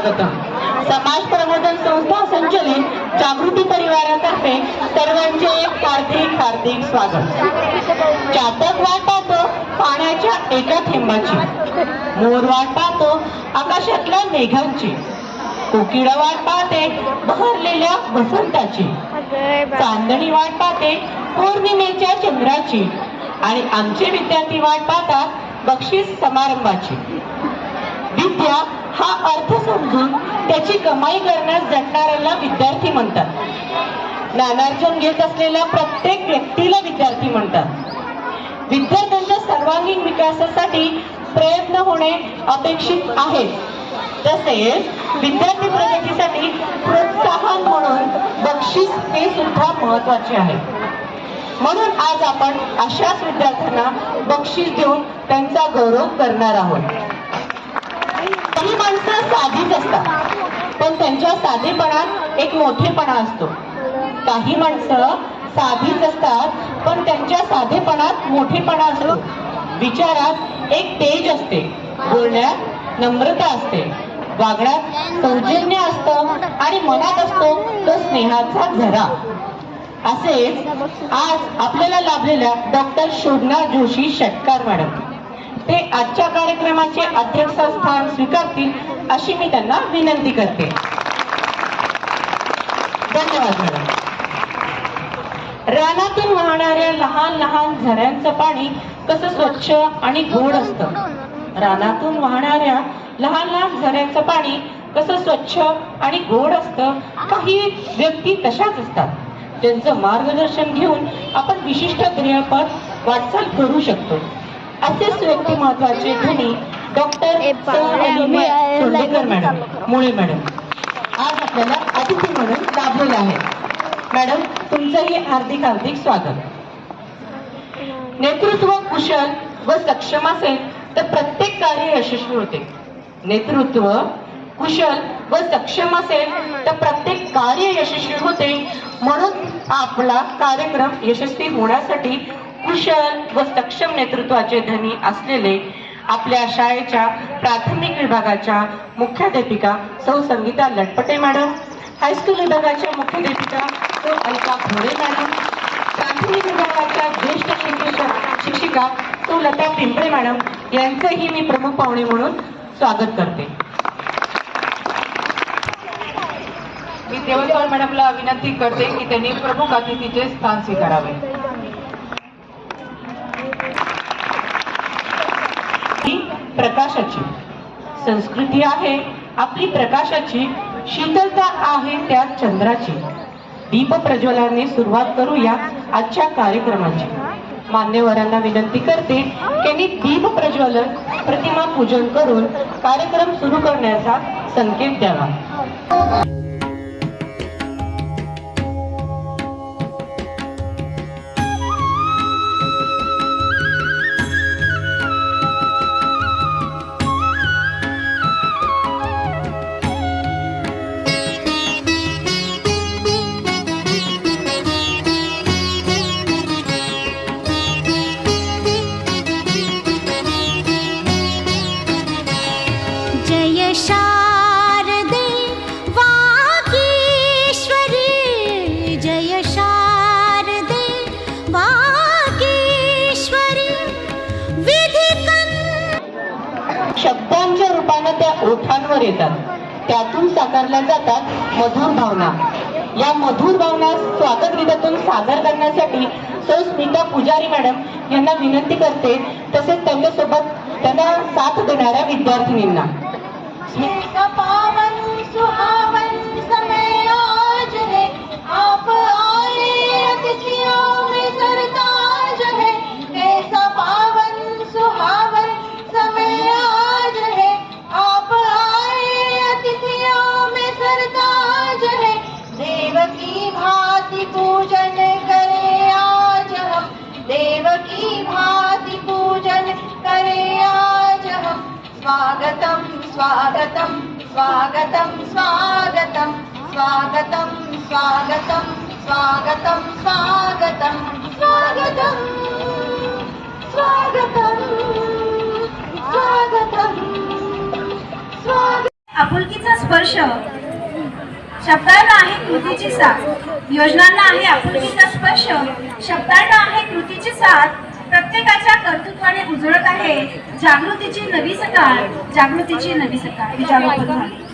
स्वागतम. समाज प्रबोधन संस्था संचलित जागृती परिवारातर्फे सर्वांचे हार्दिक हार्दिक स्वागत. चातक वाट पाहतो पाण्याच्या एका थेंबाची, मोर वाट पाहतो आकाशातल्या मेघांची, कोकिळा वाट पाहते बहरलेल्या वसंताची, चांदणी वाट पाहते पौर्णिमेच्या चंद्राची आणि आमचे विद्यार्थी वाट पाहतात बक्षीस समारंभाची. विद्या हा अर्थ समजून त्याची कमाई करण्यास झटणाऱ्याला विद्यार्थी म्हणतात. ज्ञानार्जन घेत असलेल्या प्रत्येक व्यक्तीला विद्यार्थी म्हणतात. विद्यार्थ्यांच्या सर्वांगीण विकासासाठी प्रयत्न होणे अपेक्षित आहे. तसेच विद्यार्थी प्रगतीसाठी प्रोत्साहन म्हणून बक्षीस हे सुद्धा महत्वाचे आहे. म्हणून आज आपण अशाच विद्यार्थ्यांना बक्षीस देऊन त्यांचा गौरव करणार आहोत. काही माणसं साधीच असतात, पण त्यांच्या साधेपणात एक मोठेपणा असतो. काही माणसं साधीच असतात, पण त्यांच्या साधेपणात मोठेपणा असतो. विचारात एक तेज असते, बोलण्यात नम्रता असते, वागण्यात सौजन्य असतं आणि मनात असतो तो स्नेहाचा झरा. असेच आज आपल्याला लाभलेल्या डॉक्टर शोभना जोशी षटकार मॅडम, ते आजच्या कार्यक्रमाचे अध्यक्षस्थान स्वीकारतील अशी मी त्यांना विनंती करते. धन्यवाद मॅडम. रानातून वाहणाऱ्या लहान लहान झऱ्यांचं पाणी कसं स्वच्छ आणि गोड असतं. रानातून वाहणाऱ्या लहान लहान झऱ्यांचं पाणी कसं स्वच्छ आणि गोड असतं. काही व्यक्ती तशाच असतात, त्यांचं मार्गदर्शन घेऊन आपण विशिष्ट ध्येयपथ वाटचाल करू शकतो. असेच व्यक्तिमत्वाचे धनी डॉक्टर सोंडेकर मॅडम, मुळे मॅडम आज आपल्याला अतिथी म्हणून लाभलेले आहेत. मॅडम, तुमचंही हार्दिक हार्दिक स्वागत. नेतृत्व कुशल व सक्षम असेल तर प्रत्येक कार्य यशस्वी होते. नेतृत्व कुशल व सक्षम असेल तर प्रत्येक कार्य यशस्वी होते. म्हणून आपला कार्यक्रम यशस्वी होण्यासाठी कुशल व सक्षम नेतृत्वाचे धनी असलेले आपल्या शाळेच्या प्राथमिक विभागाच्या मुख्याध्यापिका सौ संगीता लटपटे मॅडम, हायस्कूल विभागाच्या मुख्याध्यापिका सौ अलका घोडे मॅडम, प्राथमिक विभागाच्या ज्येष्ठ शिक्षिका सौ लता पिंपळे मॅडम यांचेही मी प्रमुख पाहुणे म्हणून स्वागत करते. मी देवस्वाल मॅडमला विनंती करते की त्यांनी प्रमुख अतिथीचे स्थान स्वीकारावे. प्रकाशाची संस्कृती आहे आपली, प्रकाशाची शीतलता आहे त्यात चंद्राची. दीप प्रज्वलनाने सुरुवात करूया आजच्या कार्यक्रमाची. मान्यवरांना विनंती करते त्यांनी दीप प्रज्वलन प्रतिमा पूजन करून कार्यक्रम सुरू करण्याचा संकेत द्यावा. शब्दांच्या रूपाने त्या ओठांवर येतात, त्यातून साकारल्या जातात मधुर भावना. या मधुर भावना स्वागत गीतातून सादर करण्यासाठी सौ स्मिता पुजारी मॅडम यांना विनंती करते. तसेच त्यांच्यासोबत त्यांना साथ देणाऱ्या विद्यार्थिनींना. पूजन करे आज हम, देव की भांति पूजन करे आज हम. स्वागतम स्वागतम स्वागतम स्वागतम स्वागतम स्वागतम स्वागतम स्वागतम स्वागतम स्वागतम स्वागतम स्वागतम. आपुलकीचा स्पर्श, शब्दांना आहे कृतीची साथ, योजनांना आहे आपुलकीचा स्पर्श, शब्दांना आहे कृतीची साथ, प्रत्येकाच्या कर्तृत्वाने उजळत आहे जागृतीची नवी सकाळ, जागृतीची नवी सकाळ. विजापूर झाली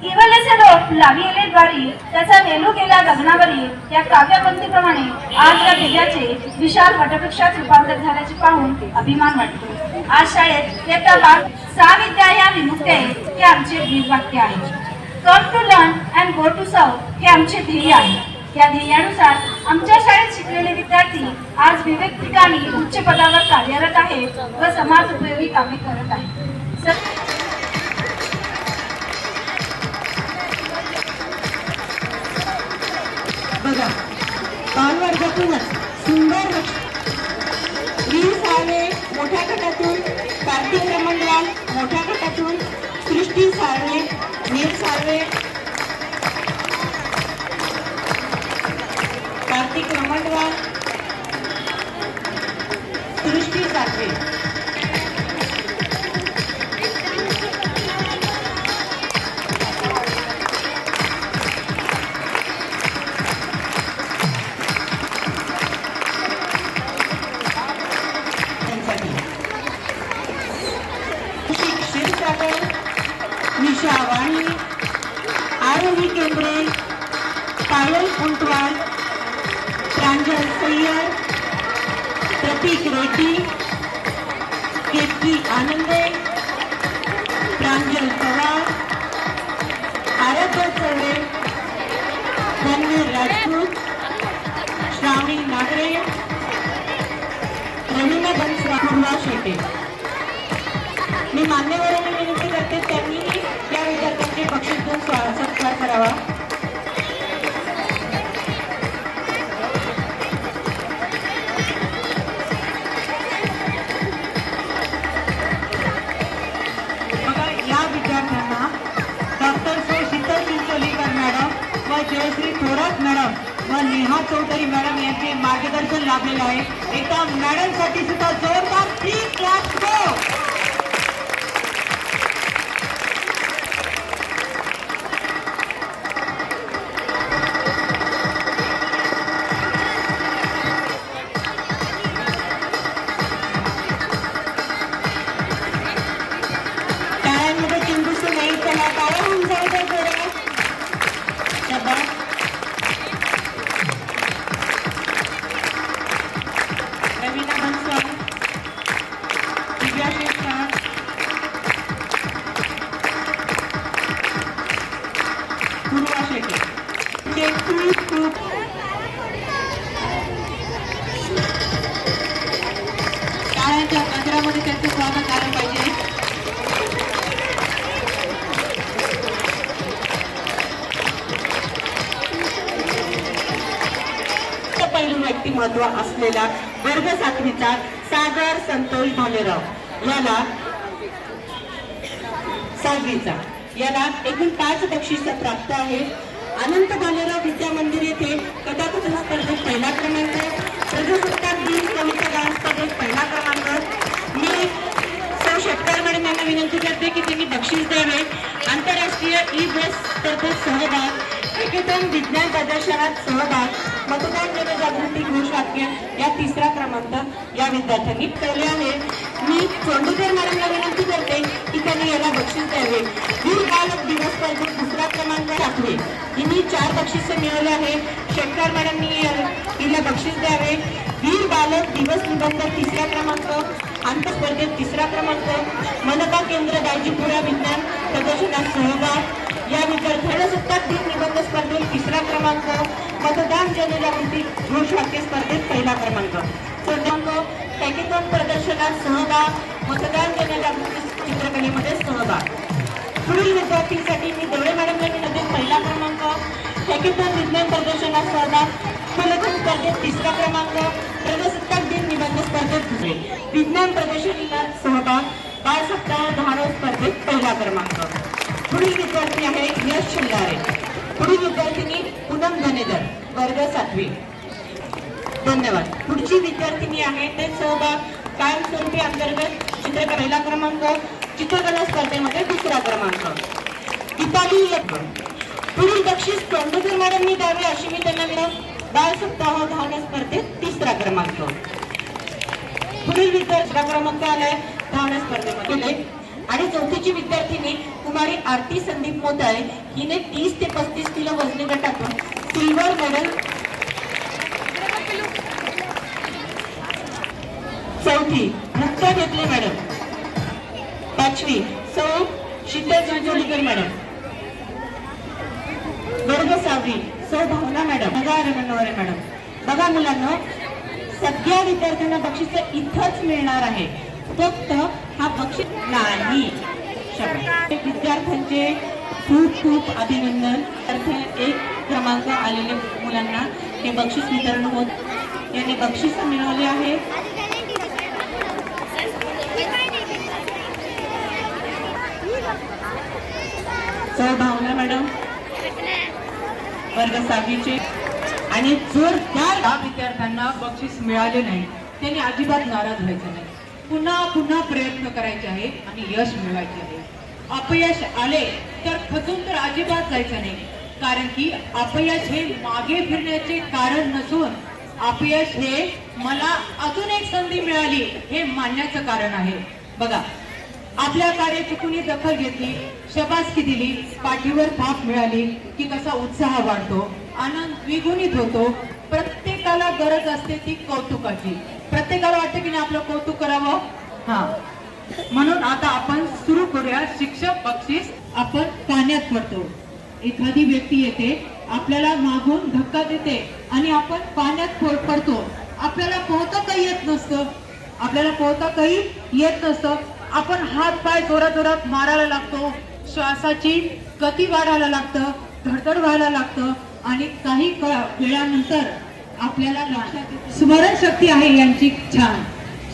इवलेचे रोप लाविले द्वारी, त्याचा वेलू गेला गगनावरी. या काव्यपंक्तीप्रमाणे आज या ध्येयाचे विशाल वटवृक्षात रूपांतर झाल्याचे पाहून अभिमान वाटतो. आज शाळेत इयत्ता 6 विद्या या विमुक्ती हे आमचे ब्रीदवाक्य आहे. Come to learn and go to serve हे आमचे ध्येय आहे. या ध्येयानुसार आमच्या शाळेत शिकलेले विद्यार्थी आज विविध ठिकाणी उच्च पदावर कार्यरत आहेत व समाज उपयोगी कामे करत आहेत. बघा, बालवर्गातूनच सुंदर 20 साले मोठ्या गटातून, कार्तिक रमणलाल मोठ्या गटातून, सृष्टी साळवे, नील साळवे, कार्तिक रमणलाल, सृष्टी साळवे. निशा वाणी, आरोही केंद्रे, पायल कुंटवाल, प्रांजल सय्यर, प्रतीक रेड्डी, केतकी आनंदे, प्रांजल पवार, आराध्य चौरे, धनवीर राजपूत, श्रावणी नागरे, रवीना बंसरा, पूर्वा शेटे. मी मान्यवरांनी विनंती करते त्यांनी या विद्यार्थ्यांचे बक्षीस देऊन सत्कार करावा. बघा, या विद्यार्थ्यांना डॉक्टर सौ शीतल चिंचोलीकर मॅडम व जयश्री थोरात मॅडम व नेहा चौधरी मॅडम यांचे मार्गदर्शन लाभलेले आहे. एका मॅडमसाठी सुद्धा जोरदार 3 क्लास गो. रवीना बंसल, दिव्या शेखर, पूर्वा शेटे. खूप शाळांच्या गजरामध्ये त्यांचं स्वागत झालं पाहिजे. पैलू व्यक्तिमत्व असलेला वर्ग 7वीचा सागर संतोष भालेराव याला 7वीचा याला एकूण 5 बक्षीस प्राप्त आहे. अनंत भालेराव विद्या मंदिर येथे कथाकथन स्पर्धेत 1ला क्रमांक, प्रजासत्ताक दिन कविता गायन स्पर्धेत 1ला क्रमांक. मी सौ शेटकर मॅडम यांना विनंती करते की त्यांनी बक्षीस द्यावे. आंतरराष्ट्रीय ई-बस स्पर्धेत सहभाग, हॅकेथॉन विज्ञान प्रदर्शनात सहभाग, मतदान जनजागृती घोषवाक्य या 3रा क्रमांक या विद्यार्थ्यांनी ठेवले आहे. मी चोंडूकर मॅडमला विनंती करते की त्यांनी याला बक्षीस द्यावे. वीर बालक दिवस स्पर्धेत 2रा क्रमांक राखले. हिने 4 बक्षिसे मिळवले आहे. शेटकर मॅडमनी हिला बक्षीस द्यावे. वीर बालक दिवस निबंध 3रा क्रमांक, आंतरस्पर्धेत 3रा क्रमांक, मनपा केंद्र दाजीपुरा विज्ञान प्रदर्शनात सहभाग या विद्यार्थ्यांना प्रजासत्ताक दिन निबंध स्पर्धेत 3रा क्रमांक, मतदान जनजागृती घोषवाक्य स्पर्धेत 1ला क्रमांक. हॅकेथॉन प्रदर्शनात सहभाग, मतदान जनजागृती चित्रकलेमध्ये सहभाग. पुढील विद्यार्थींसाठी मी देवळे मॅडमला विनंती, 1ला क्रमांक, हॅकेथॉन विज्ञान प्रदर्शनात सहभाग, फलकन स्पर्धेत 3रा क्रमांक, प्रजासत्ताक दिन निबंध स्पर्धेत विज्ञान प्रदर्शनात सहभाग, बाल सप्ताह धाडो स्पर्धेत 1ला क्रमांक. पुढील विद्यार्थी आहे यश शिंगारे. पुढील विद्यार्थिनी पूनम धनेदर, वर्ग 7वी. धन्यवाद. पुढची विद्यार्थिनी आहे ते सहभाग कायमस्वरूपी अंतर्गत चित्रकला 1ला क्रमांक, चित्रकला स्पर्धेमध्ये 2रा क्रमांक. दीपाली पुढील बक्षीस तोंडकर मॅडमनी द्यावे अशी मी त्यांना विनंती. बाल सप्ताह धावण्या स्पर्धेत 3रा क्रमांक. पुढील विद्यार्थी क्रमांक आलाय धावण्या स्पर्धेमध्ये. आणि 4थीची विद्यार्थिनी कुमारी आरती संदीप मोताळे हिने 30 ते 35 किलो वजनी गटातून सिल्वर मेडल. 4थी मुक्ता घेतले मॅडम. 5वी सौ शीतल जोंजोलीकर मॅडम. वर्ग 6वी सौ भावना मॅडम. बघा रमणवरे मॅडम. बघा मुलांना सगळ्या विद्यार्थ्यांना बक्षीस इथंच मिळणार आहे. फक्त हा बक्षीस नाही. विद्यार्थ्यांचे खूप खूप अभिनंदन. 1 क्रमांक आलेल्या मुलांना हे बक्षीस वितरण होत. यांनी बक्षीस मिळवले आहे. सौ भावना मॅडम वर्ग 6वीचे. आणि जोरदार विद्यार्थ्यांना बक्षीस मिळाले नाही त्यांनी अजिबात नाराज व्हायचं नाही. पुन्हा पुन्हा प्रयत्न करायचे आहेत आणि यश मिळवायचे आहे. अपयश आले तर खचून तर अजिबात जायचं नाही. कारण की अपयश हे मागे फिरण्याचे कारण नसून अपयश हे मला अजून एक संधी मिळाली हे मानण्याचं कारण आहे. बघा आपल्या कार्याची कुणी दखल घेतली, शबासकी दिली, पाठीवर थाप मिळाली की कसा उत्साह वाढतो, आनंद द्विगुणित होतो. प्रत्येकाला गरज असते ती कौतुकाची. प्रत्येकाला वाटतं की नाही आपलं कौतुक करावं. हा म्हणून आता आपण सुरू करूया शिक्षक बक्षीस. आपण पाण्यात पडतो. एखादी व्यक्ती येते आपल्याला मागून धक्का देते आणि आपण पाण्यात पडतो. आपल्याला पोहता काही येत नसतं. आपल्याला पोहता काही येत नसतं. आपण हात पाय जोरात जोरात मारायला लागतो. श्वासाची गती वाढायला लागतं, धडधड व्हायला लागतं आणि काही वेळानंतर आपल्याला लक्षात येतं स्मरणशक्ती आहे यांची छान.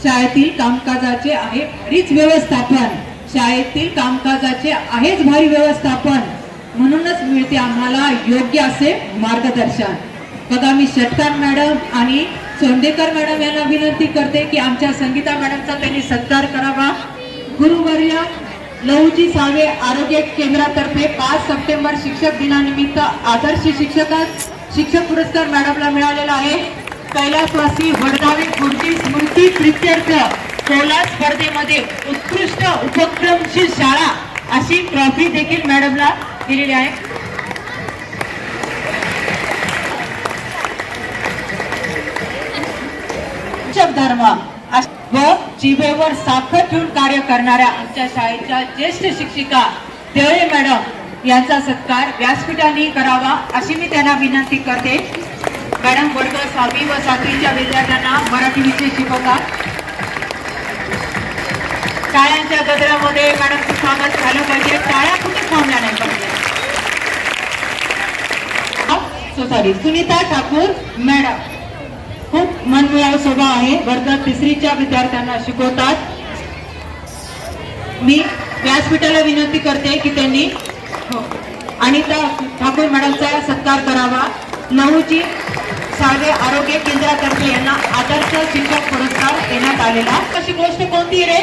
शाळेतील कामकाजाचे आहे भारीच व्यवस्थापन. शाळेतील कामकाजाचे आहेच भारी व्यवस्थापन. म्हणूनच मिळते आम्हाला योग्य असे मार्गदर्शन. बघा मी षटकार मॅडम आणि सोंडेकर मॅडम यांना विनंती करते की आमच्या संगीता मॅडमचा त्यांनी सत्कार करावा. गुरुवर्य लहुजी सावे आरोग्य केंद्रातर्फे 5 सप्टेंबर शिक्षक दिनानिमित्त आदर्श शिक्षक पुरस्कार मॅडमला मिळालेला आहे. कैलासवासी वडगावे गुरुजी स्मृती प्रित्यर्थ कोला स्पर्धेमध्ये उत्कृष्ट उपक्रमशील शाळा अशी ट्रॉफी देखील मॅडमला दिलेली आहे. धर्म व जिभेवर साखर ठेवून कार्य करणाऱ्या आमच्या शाळेच्या ज्येष्ठ शिक्षिका देवळे मॅडम यांचा सत्कार व्यासपीठाने करावा अशी मी त्यांना विनंती करते. मॅडम वर्ग 6वी व 7वीच्या विद्यार्थ्यांना मराठी विषय शिकवतात. टाळ्यांच्या गजरामध्ये मॅडमचं स्वागत झालं पाहिजे. टाळ्या कुठे थांबल्या नाही पाहिजे. सुनीता ठाकूर मॅडम खूप मनमिळावू स्वभाव आहे. वर्ग 3रीच्या विद्यार्थ्यांना शिकवतात. मी व्यासपीठाला विनंती करते की त्यांनी अनिता ठाकूर मॅडमचा सत्कार करावा. लहुजी सावे आरोग्य केंद्रातर्फे यांना आदर्श शिक्षक पुरस्कार देण्यात आलेला. अशी गोष्ट कोणती रे?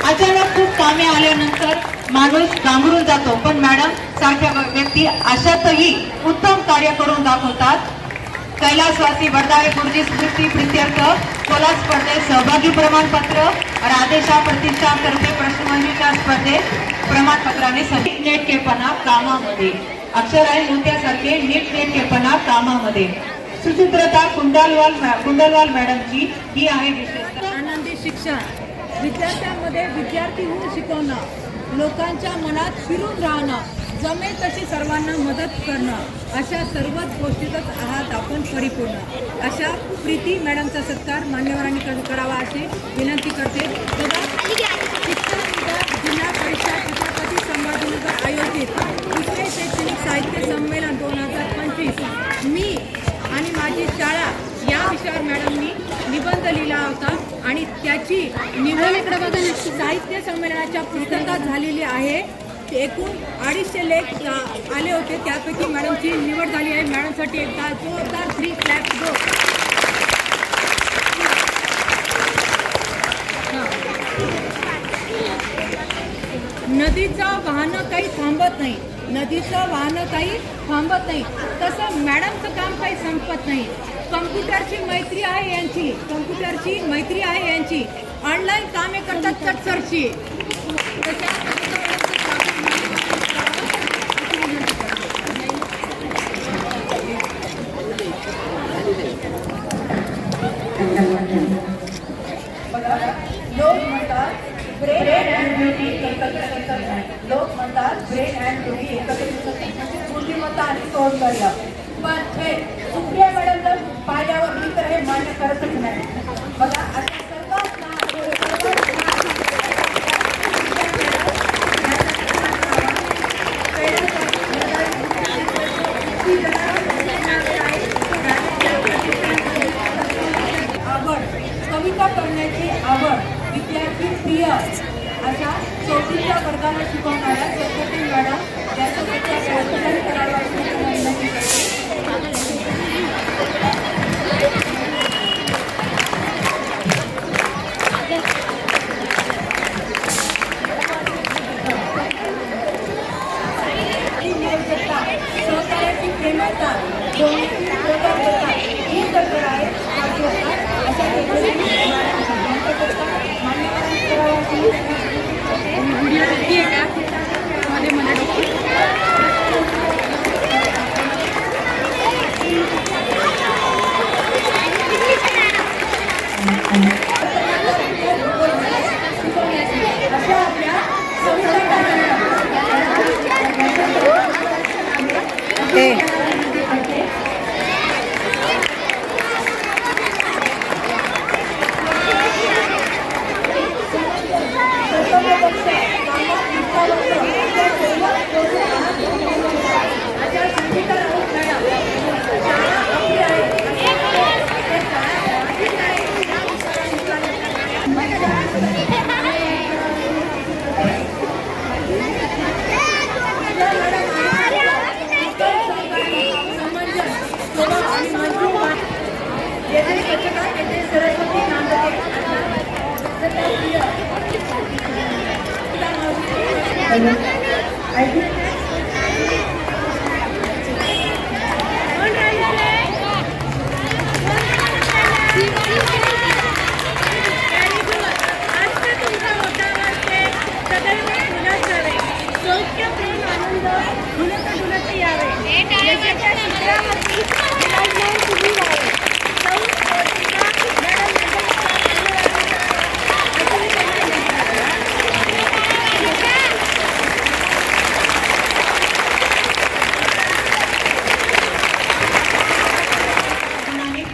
अचानक खूप कामे आल्यानंतर माणूस गांगरून जातो, पण मॅडम सारख्या व्यक्ती अशातही उत्तम कार्य करून दाखवतात. कैलासवासी वडगावे गुरुजी स्मृती प्रित्यर्थ कोला स्पर्धेत सहभागी प्रमाणपत्र, राधेशा प्रतिष्ठानतर्फे प्रश्नमंजुषा स्पर्धेत प्रमाणपत्राने नीटनेटकेपणा कामामध्ये. अक्षर आहे मोत्यासारखे नीटनेटकेपणा कामामध्ये. सुसूत्रता कुंडलवाल मॅडमची ही आहे विशेषता. आनंदी शिक्षण विद्यार्थ्यांमध्ये विद्यार्थी होऊन शिकवणं, लोकांच्या मनात शिरून राहणं, जमेल तशी सर्वांना मदत करणं, अशा सर्वच गोष्टीतच आहात आपण परिपूर्ण. अशा प्रीती मॅडमचा सत्कार मान्यवरांनी करावा अशी विनंती करते. शिक्षण विभाग जिल्हा परिषद चित्रपती संभाजीनगर आयोजित 3रे शैक्षणिक साहित्य संमेलन 2025 मी आणि माझी शाळा या विषयावर मॅडमनी निबंध लिहिला होता आणि त्याची निवड साहित्य संमेलनाच्या पुस्तकात झालेली आहे. एकूण 250 लेख आले होते, त्यापैकी मॅडमची निवड झाली आहे. मॅडमसाठी एकदा जोरदार 3 क्लॅप दो. नदीचं वाहनं काही थांबत नाही, नदीचं वाहनं काही थांबत नाही, तसं मॅडमचं काम काही संपत नाही. कम्प्युटरची मैत्री आहे यांची, कम्प्युटरची मैत्री आहे यांची, ऑनलाईन कामे करतात चटचरची. लोक म्हणतात ब्रेन अँड ब्युटी एकत्रित नाही. लोक म्हणतात ब्रेन अँड ब्युटी एकत्रित म्हणजे बुद्धिमत्ता आणि सौंदर्य. पण हे सुप्रिया मॅडम जर पाहिल्यावर मी तर हे मान्य करतच नाही. बघा आता सर्वात आवड, कविता करण्याची आवड, विद्यार्थी प्रिय अशा चौथीच्या वर्गाला शिकवणाऱ्या सरस्वती मॅडम यांच्यासाठी करावा अशी मी विनंती करते. सहकार्याची प्रेमळता, दोन्हीची सहकार्यता ही जर आहे अशा मान्यवरांनी करावा अशी अशा आपल्या सरस्वती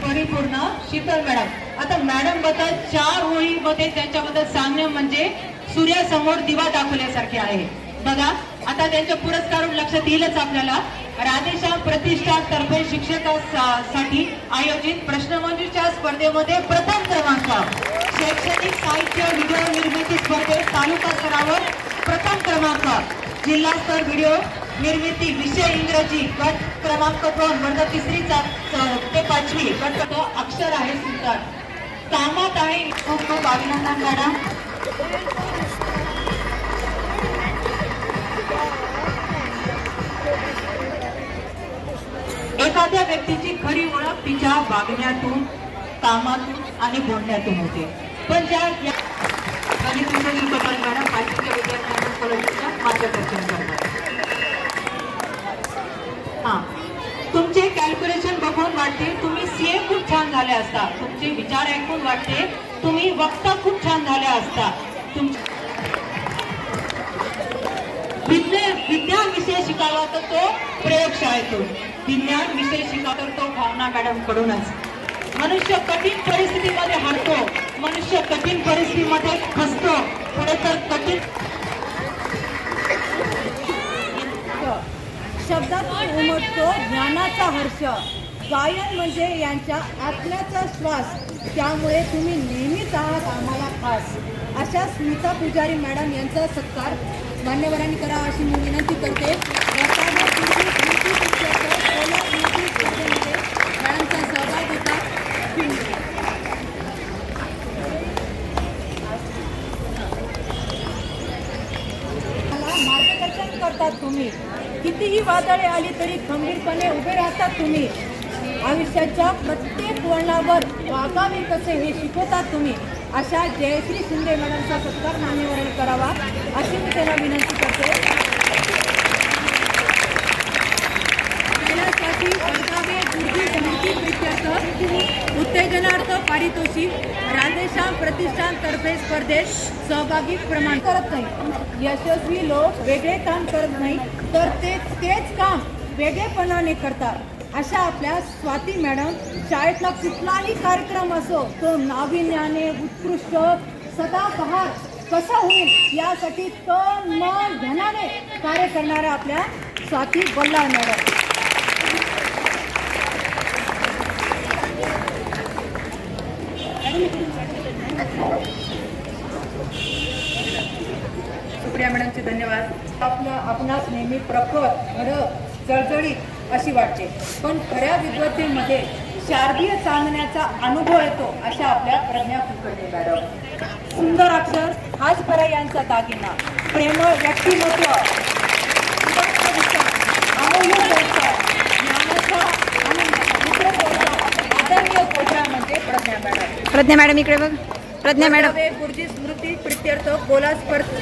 परिपूर्ण शीतल मॅडम. आता मॅडम बद्दल 4 ओळीमध्ये त्यांच्याबद्दल सांगणे म्हणजे सूर्यासमोर दिवा दाखवल्यासारखे आहे. बघा आता त्यांच्या पुरस्कारावर लक्षात येईलच आपल्याला. राधेश्याम प्रतिष्ठान तर्फे शिक्षकांसाठी आयोजित प्रश्नमंजुषा स्पर्धेमध्ये प्रथम क्रमांक, शैक्षणिक साहित्य व्हिडिओ निर्मिती स्पर्धेत तालुका स्तरावर प्रथम क्रमांक, जिल्हा स्तर व्हिडिओ निर्मिती विषय इंग्रजी गट क्रमांक 2 वर्ग 3 ते 5वी गट अक्षर आहे सुंदर कामात आहे. खूप खूप अभिनंदन मॅडम. एखाद्या व्यक्तीची खरी ओळख तिच्या वागण्यातून, कामातून आणि बोलण्यातून होते. पण ज्या गणिताच्या शिकवतात मॅडम पाचवीच्या विद्यार्थ्यांना कॉलेजच्या मार्गदर्शन करतात. हा तुमचे कॅल्क्युलेशन बघून वाटते तुम्ही सीए खूप छान झाले असता. तुमचे विचार ऐकून वाटते तुम्ही वक्ता खूप छान झाले असता. विज्ञान विषय शिकावा तर तो प्रयोगशाळेतून, विज्ञान विषय शिकावा तर तो भावना मॅडम कडूनच. मनुष्य कठीण परिस्थितीमध्ये हरतो, मनुष्य कठीण परिस्थितीमध्ये फसतो. खरे तर कठीण शब्दातून उमटतो ज्ञानाचा हर्ष. गायन म्हणजे यांच्या आत्म्याचा श्वास, त्यामुळे तुम्ही नेहमीच आहात आम्हाला खास. अशा स्मिता पुजारी मॅडम यांचा सत्कार मान्यवरांनी करावा अशी मी विनंती करते. मॅडमचा सहभाग होता. करतात तुम्ही. कितीही वादळे आली तरी खंबीरपणे उभे राहतात तुम्ही. आयुष्याच्या प्रत्येक वळणावर वागावे कसे हे शिकवतात तुम्ही. अशा जयश्री शिंदे मॅडमचा सत्कार मान्यवरांनी करावा अशी मी त्यांना विनंती करते. त्यासाठी वर्धावे गुरुजी स्मृती प्रित्यर्थ उत्तेजनार्थ पारितोषिक राधेश्याम प्रतिष्ठान तर्फे स्पर्धेत सहभागी प्रमाण करत नाही. यशस्वी लोक वेगळे काम करत नाही तर तेच काम वेगळेपणाने करतात. अशा आपल्या स्वाती मॅडम शाळेतला कुठलाही कार्यक्रम असो तो नाविन्याने उत्कृष्ट सदाबहार कसा होईल यासाठी तन मन धनाने कार्य करणाऱ्या आपल्या स्वाती बल्लाळ मॅडम. सुप्रिया मॅडमचे धन्यवाद. आपणास नेहमी प्रखर धडक जळजळीत अशी वाटते, पण खऱ्या विद्वत्तेमध्ये शारदीय चांदण्याचा अनुभव येतो अशा आपल्या प्रज्ञा कुलकर्णी मॅडम. सुंदर अक्षर हाच खरा यांचा दागिना. प्रेमळ व्यक्तिमत्व, उदात्त विचार, अमूल्य संस्कार, ज्ञानाचा आनंद, मित्रत्वाचा आदरणीय कोठा म्हणजे प्रज्ञा मॅडम. प्रज्ञा मॅडम इकडे बघ. प्रज्ञा मॅडम वर्धावे गुरुजी स्मृती प्रित्यर्थ बोला स्पर्धा.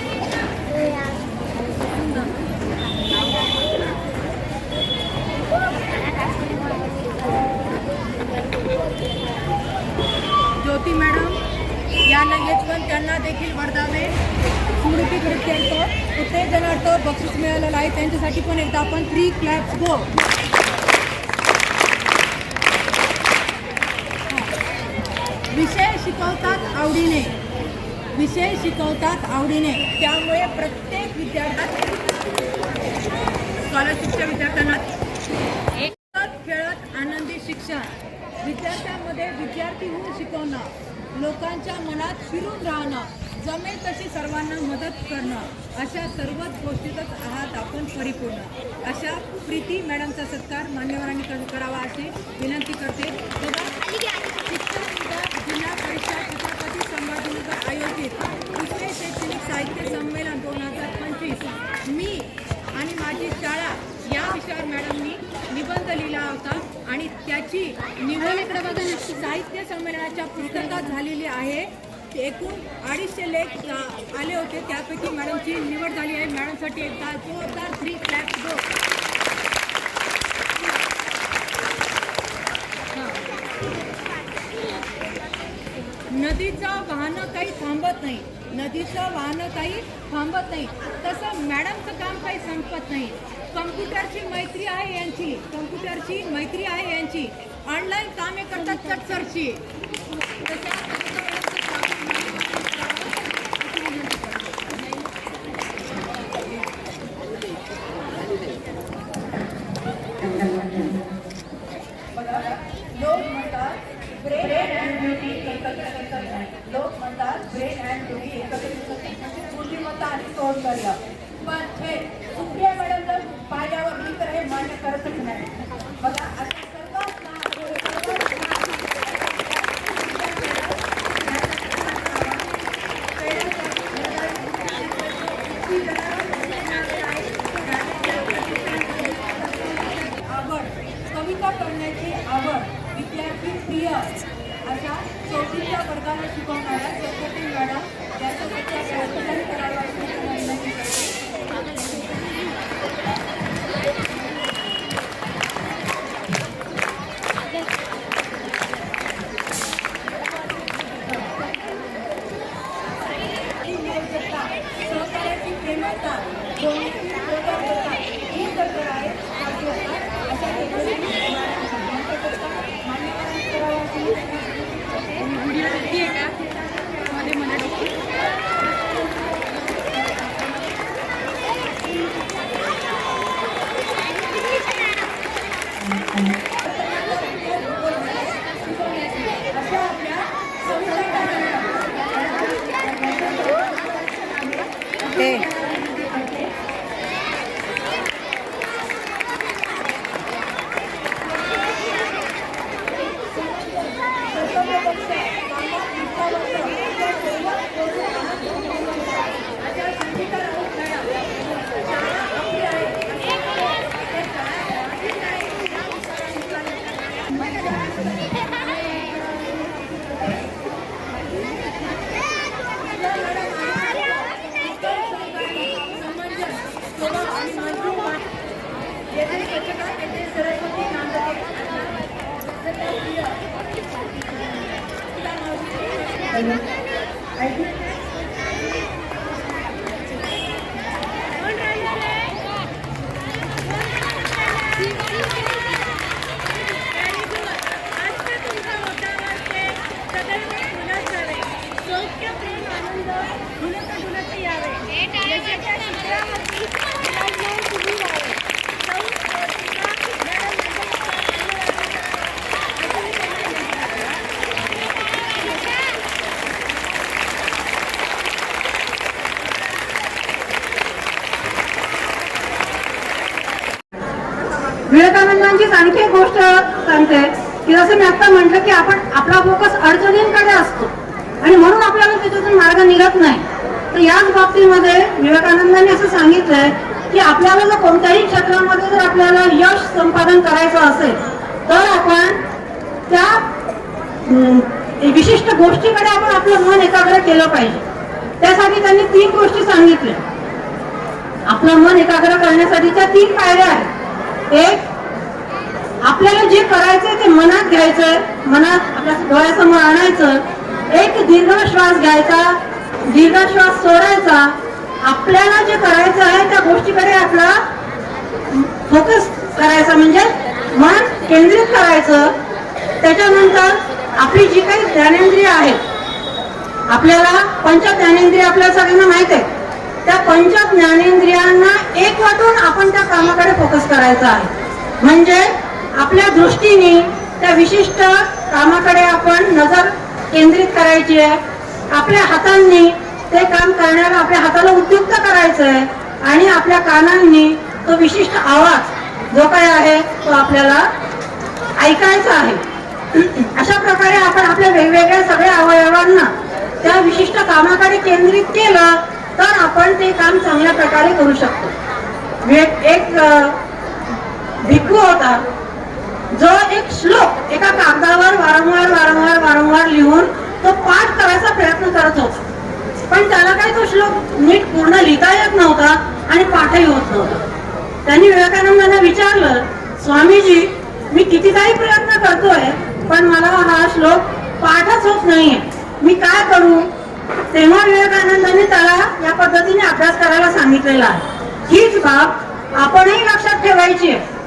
ज्योती मॅडम या लगेच पण त्यांना देखील वर्धावे स्मृती प्रित्यर्थ उत्तेजनार्थ बक्षीस मिळालेलं आहे. त्यांच्यासाठी पण एकदा आपण 3 क्लॅप्स गो. विषय शिकवतात आवडीने, विषय शिकवतात आवडीने, त्यामुळे प्रत्येक विद्यार्थ्यात स्कॉलरशिपच्या विद्यार्थ्यांना खेळत आनंदी शिक्षण, विद्यार्थ्यांमध्ये विद्यार्थी होऊन शिकवणं, लोकांच्या मनात शिरून राहणं, जमेल तशी सर्वांना मदत करणं, अशा सर्वच गोष्टीतच आहात आपण परिपूर्ण. अशा प्रीती मॅडमचा सत्कार मान्यवरांनी करावा अशी विनंती करते. शिक्षण विभाग जिल्हा परिषद छत्रपती संभाजीनगर आयोजित दुसरे शैक्षणिक साहित्य संमेलन 2025 मी आणि माझी शाळा या विषयावर मॅडमनी निबंध लिहिला होता आणि त्याची निवड साहित्य संमेलनाच्या पुस्तकात झालेली आहे. एकूण 250 लेख आले होते, त्यापैकी मॅडमची निवड झाली आहे. मॅडमसाठी एकदा जोरदार 3 क्लॅप्स गो. नदीचं वाहनं काही थांबत नाही, नदीचं वाहनं काही थांबत नाही, तसं मॅडमचं काम काही संपत नाही. कम्प्युटरची मैत्री आहे यांची, कम्प्युटरची मैत्री आहे यांची. ऑनलाईन कामे करतात चटसरची. लोक म्हणतात ब्रेन अँड ब्युटी एकत्र करतात नाही. लोक म्हणतात ब्रेन अँड ब्युटी एकत्र करतात म्हणजे बुद्धिमत्ता आणि सौंदर्य. पण हे सुप्रिया मॅडम जर पाहिल्यावर मी तर हे मान्य करतच नाही. बघा अशा सर्वात आवड, कविता करण्याची आवड, विद्यार्थी प्रिय अशा 4थीच्या वर्गाला शिकवणाऱ्या सरस्वती मॅडम याच्यासाठी प्रयत्न करावा अशी विनंती करते. सहकार्याची प्रेमळता, दोन्हीची एकाग्रता ही जर आहे अशा मान्यवरांनी करावा अशी मध्ये मला अशा आपल्या स्वच्छता केंद्र सरस्वती नांदते विवेकानंदांचीच आणखी एक गोष्ट सांगते की जसं मी आता म्हटलं की आपण आपला फोकस अडचणींकडे असतो आणि म्हणून आपल्याला त्याच्यातून मार्ग निघत नाही. तर याच बाबतीमध्ये विवेकानंदांनी असं सांगितलंय की आपल्याला जर कोणत्याही क्षेत्रामध्ये जर आपल्याला यश संपादन करायचं असेल तर आपण त्या विशिष्ट गोष्टीकडे आपण आपलं मन एकाग्र केलं पाहिजे. त्यासाठी त्यांनी 3 गोष्टी सांगितल्या. आपलं मन एकाग्र करण्यासाठीच्या 3 पायऱ्या आहेत. एक, आपल्याला जे करायचंय ते मनात घ्यायचंय, मनात आपल्या डोळ्यासमोर आणायचं. एक दीर्घ श्वास घ्यायचा, दीर्घ श्वास सोडायचा. आपल्याला जे करायचं आहे त्या गोष्टीकडे आपला फोकस करायचा, म्हणजे मन केंद्रित करायचं. त्याच्यानंतर आपली जी काही ज्ञानेंद्रिय आहेत, आपल्याला 5 ज्ञानेंद्रिय आपल्याला सगळ्यांना माहित आहे, त्या 5 ज्ञानेंद्रियांना एक वाटून आपण त्या कामाकडे फोकस करायचा आहे. म्हणजे आपल्या दृष्टीने त्या विशिष्ट कामाकडे आपण नजर केंद्रित करायची आहे. आपल्या हातांनी ते काम करण्याला आपल्या हाताला उद्युक्त करायचं आहे आणि आपल्या कानांनी तो विशिष्ट आवाज जो काही आहे तो आपल्याला ऐकायचा आहे. अशा प्रकारे आपण आपल्या वेगवेगळ्या सगळ्या अवयवांना त्या विशिष्ट कामाकडे केंद्रित केलं तर आपण ते काम चांगल्या प्रकारे करू शकतो. एक भिक्खू होता जो एक श्लोक एका कागदावर वारंवार वारंवार वारंवार लिहून तो पाठ करायचा प्रयत्न करत होता. पण त्याला काही तो श्लोक नीट पूर्ण लिहिता येत नव्हता आणि पाठही होत नव्हता. त्यांनी विवेकानंदांना विचारलं, स्वामीजी मी कितीदाही प्रयत्न करतोय पण मला हा श्लोक पाठच होत नाहीये, मी काय करू? तेव्हा विवेकानंदांनी त्याला या पद्धतीने अभ्यास करायला सांगितलेला आहे. हीच बाब आपणही लक्षात ठेवायची आहे.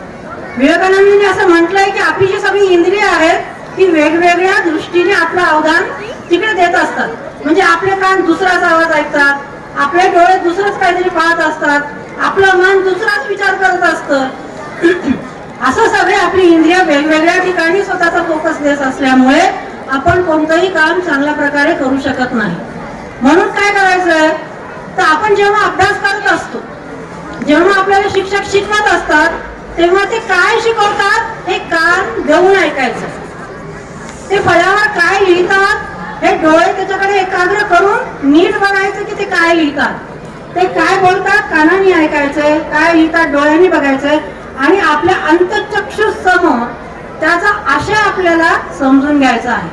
विवेकानंदांनी असं म्हटलंय की आपली जी सगळी इंद्रिय आहेत ती वेगवेगळ्या दृष्टीने आपलं अवधान तिकडे देत असतात. म्हणजे आपले कान दुसराच आवाज ऐकतात, आपले डोळे दुसरंच काहीतरी पाहत असतात, आपलं मन दुसराच विचार करत असतं. असं सगळे आपली इंद्रिय वेगवेगळ्या ठिकाणी स्वतःचा फोकस देत असल्यामुळे आपण कोणतंही काम चांगल्या प्रकारे करू शकत नाही. म्हणून काय करायचंय तर आपण जेव्हा अभ्यास करत असतो, जेव्हा आपल्याला शिक्षक शिकवत असतात तेव्हा ते काय शिकवतात हे कान देऊन ऐकायचं. ते फळ्यावर काय लिहितात हे डोळे त्याच्याकडे एकाग्र करून नीट बघायचं की ते काय लिहितात. ते काय बोलतात कानाने ऐकायचंय, काय लिहितात डोळ्यांनी बघायचंय आणि आपल्या अंतःचक्षुसमोर त्याचा आशय आपल्याला समजून घ्यायचा आहे.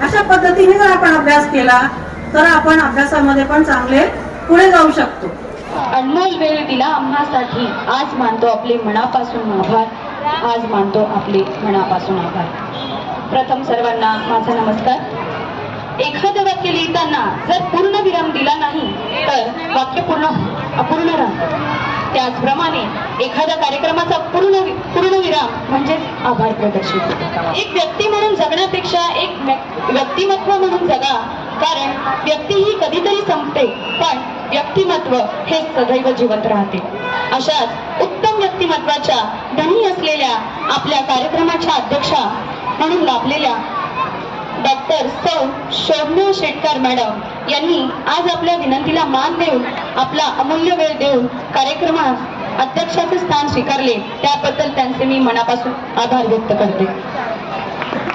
अशा पद्धतीने जर आपण अभ्यास केला तर आपण अभ्यासामध्ये पण चांगले पुढे जाऊ शकतो. अनमोल वेळ दिला आम्हासाठी, आज मानतो आपले मनापासून आभार, आज मानतो आपले मनापासून आभार. प्रथम सर्वांना माझा नमस्कार. एखादं वाक्य लिहिताना जर पूर्ण विराम दिला नाही तर वाक्य अपूर्ण राहतं. त्याचप्रमाणे एखाद्या कार्यक्रमाचा पूर्ण विराम म्हणजेच आभार प्रदर्शित. एक व्यक्ती म्हणून जगण्यापेक्षा एक व्यक्तिमत्व म्हणून जगा, कारण व्यक्ती ही कधीतरी संपते पण व्यक्तिमत्व हे सदैव जिवंत राहते. अशाच उत्तम व्यक्तिमत्वाच्या धनी असलेल्या आपल्या कार्यक्रमाच्या अध्यक्षा म्हणून लाभलेल्या डॉक्टर सौ शोभना शेटकर मॅडम यांनी आज आपल्या विनंतीला मान देऊन आपला अमूल्य वेळ देऊन कार्यक्रमात अध्यक्षाचे स्थान स्वीकारले, त्याबद्दल त्यांचे मी मनापासून आभार व्यक्त करते.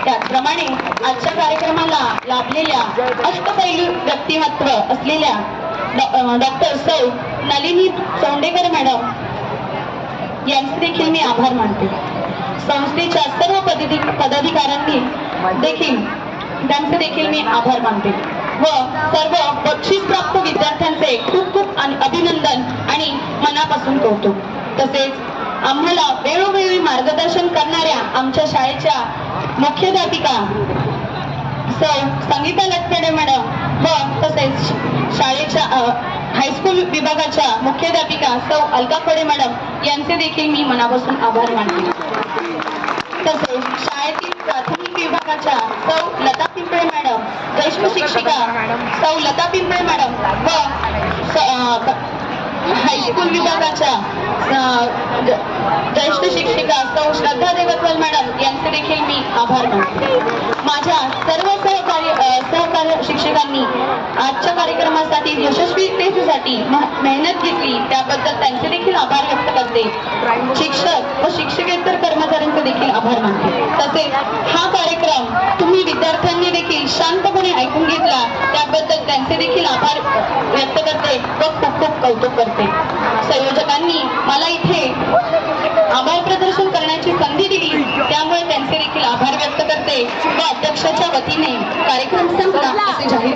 त्याचप्रमाणे आजच्या कार्यक्रमाला लाभलेल्या अष्टपैलू व्यक्तिमत्व असलेल्या डॉक्टर सौ नलिनी चौंडेकर मॅडम यांचे देखील मी आभार मानते. संस्थेच्या सर्व पदाधिकाऱ्यांनी देखील त्यांचे देखील मी आभार मानते व सर्व बक्षीस प्राप्त विद्यार्थ्यांचे खूप खूप अभिनंदन आणि मनापासून कौतुक. तसेच आम्हाला वेळोवेळी मार्गदर्शन करणाऱ्या आमच्या शाळेच्या मुख्याध्यापिका सौ संगीता लटकडे मॅडम व तसेच शाळेच्या हायस्कूल विभागाच्या मुख्याध्यापिका सौ अलका खोडे मॅडम यांचे देखील मी मनापासून आभार मानते. तसेच शाळेतील प्राथमिक विभागाच्या सौ लता पिंपळे मॅडम, ज्येष्ठ शिक्षिका सौ लता पिंपळे मॅडम व हायस्कूल विभागाच्या ज्येष्ठ शिक्षिका सौ श्रद्धा देवतवाल मॅडम यांचे देखील मी आभार मानते. माझ्या सर्व सहकार्य शिक्षकांनी आजच्या कार्यक्रमासाठी यशस्वीतेसाठी मेहनत घेतली त्याबद्दल त्यांचे देखील आभार व्यक्त करते. शिक्षक व शिक्षकेतर कर्मचाऱ्यांचे देखील आभार मानते. तसेच हा कार्यक्रम तुम्ही विद्यार्थ्यांनी देखील शांतपणे ऐकून घेतला त्याबद्दल त्यांचे देखील आभार व्यक्त करते व खूप खूप कौतुक करते. संयोजकांनी मला इथे आभार प्रदर्शन करण्याची संधी दिली त्यामुळे त्यांचे देखील आभार व्यक्त करते व अध्यक्षाच्या वतीने कार्यक्रम संपला असे जाहीर